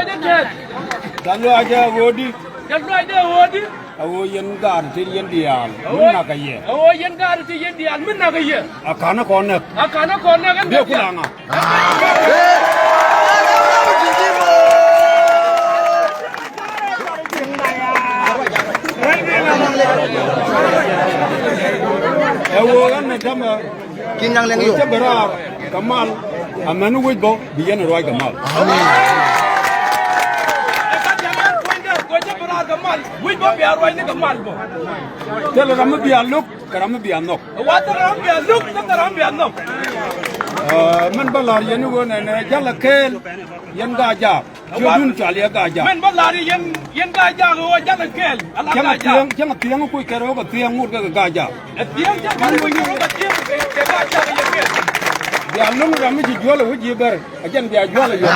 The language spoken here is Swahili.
de ket. Talo aja wodi. Jalwa de wodi. Awo yen gar te yen dial. Mun na kaye. Oh yen gar ti yen dial min na kaye. Akana konek. Akana kona kan. Dia kulanga. Awo kan dama. Kinang lang yun. Berar Kamal. Amanu wego biyen roy Kamal. Kamal, we go be arway ni Kamal bo. Tell ram biya look, karam biya nok. What ram be look, the ram be no. Man balar yen won ne jala kel yen gaja. Jodun chali gaja. Men balari yen gaja go jala kel. Ala gaja. Jang tiang ko kero ba tiang mur ga gaja. Tiang ja kan ko yoro ka tiang ke gaja yen kel. Ya lung ram ji jola wuji ber. Ajan biya jola yo.